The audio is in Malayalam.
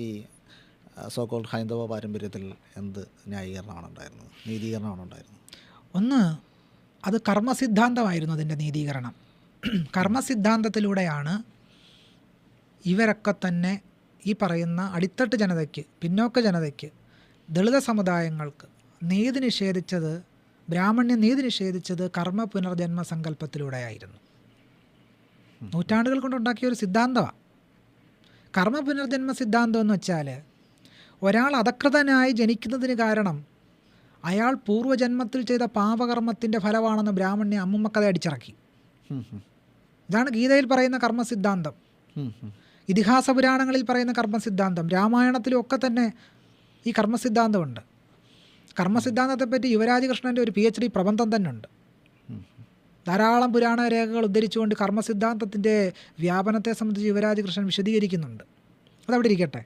ഈ സോക്കോൾഡ് ഹൈന്ദവ പാരമ്പര്യത്തിൽ എന്ത് ന്യായീകരണമാണ് ഉണ്ടായിരുന്നത്, നീതീകരണമാണ് ഉണ്ടായിരുന്നത്? ഒന്ന്, അത് കർമ്മസിദ്ധാന്തമായിരുന്നു അതിൻ്റെ നീതീകരണം. കർമ്മസിദ്ധാന്തത്തിലൂടെയാണ് ഇവരൊക്കെ തന്നെ ഈ പറയുന്ന അടിത്തട്ട് ജനതയ്ക്ക്, പിന്നോക്ക ജനതയ്ക്ക്, ദളിത സമുദായങ്ങൾക്ക് നീതി നിഷേധിച്ചത്, ബ്രാഹ്മണ്യം നീതി നിഷേധിച്ചത് കർമ്മ പുനർജന്മ സങ്കല്പത്തിലൂടെയായിരുന്നു. നൂറ്റാണ്ടുകൾ കൊണ്ടുണ്ടാക്കിയ ഒരു സിദ്ധാന്തമാണ് കർമ്മ പുനർജന്മ സിദ്ധാന്തം എന്ന് വെച്ചാൽ, ഒരാൾ അധകൃതനായി ജനിക്കുന്നതിന് കാരണം അയാൾ പൂർവ്വജന്മത്തിൽ ചെയ്ത പാപകർമ്മത്തിൻ്റെ ഫലമാണെന്ന് ബ്രാഹ്മണ്യ അമ്മുമ്മക്കഥ അടിച്ചിറക്കി. ഇതാണ് ഗീതയിൽ പറയുന്ന കർമ്മസിദ്ധാന്തം, ഇതിഹാസ പുരാണങ്ങളിൽ പറയുന്ന കർമ്മസിദ്ധാന്തം, രാമായണത്തിലും ഒക്കെ തന്നെ ഈ കർമ്മസിദ്ധാന്തമുണ്ട്. കർമ്മസിദ്ധാന്തത്തെപ്പറ്റി യുവരാജ് കൃഷ്ണൻ്റെ ഒരു PhD പ്രബന്ധം തന്നെ ഉണ്ട്. ധാരാളം പുരാണ രേഖകൾ ഉദ്ധരിച്ചുകൊണ്ട് കർമ്മസിദ്ധാന്തത്തിൻ്റെ വ്യാപനത്തെ സംബന്ധിച്ച് യുവരാജ് കൃഷ്ണൻ വിശദീകരിക്കുന്നുണ്ട്. അതവിടെ ഇരിക്കട്ടെ.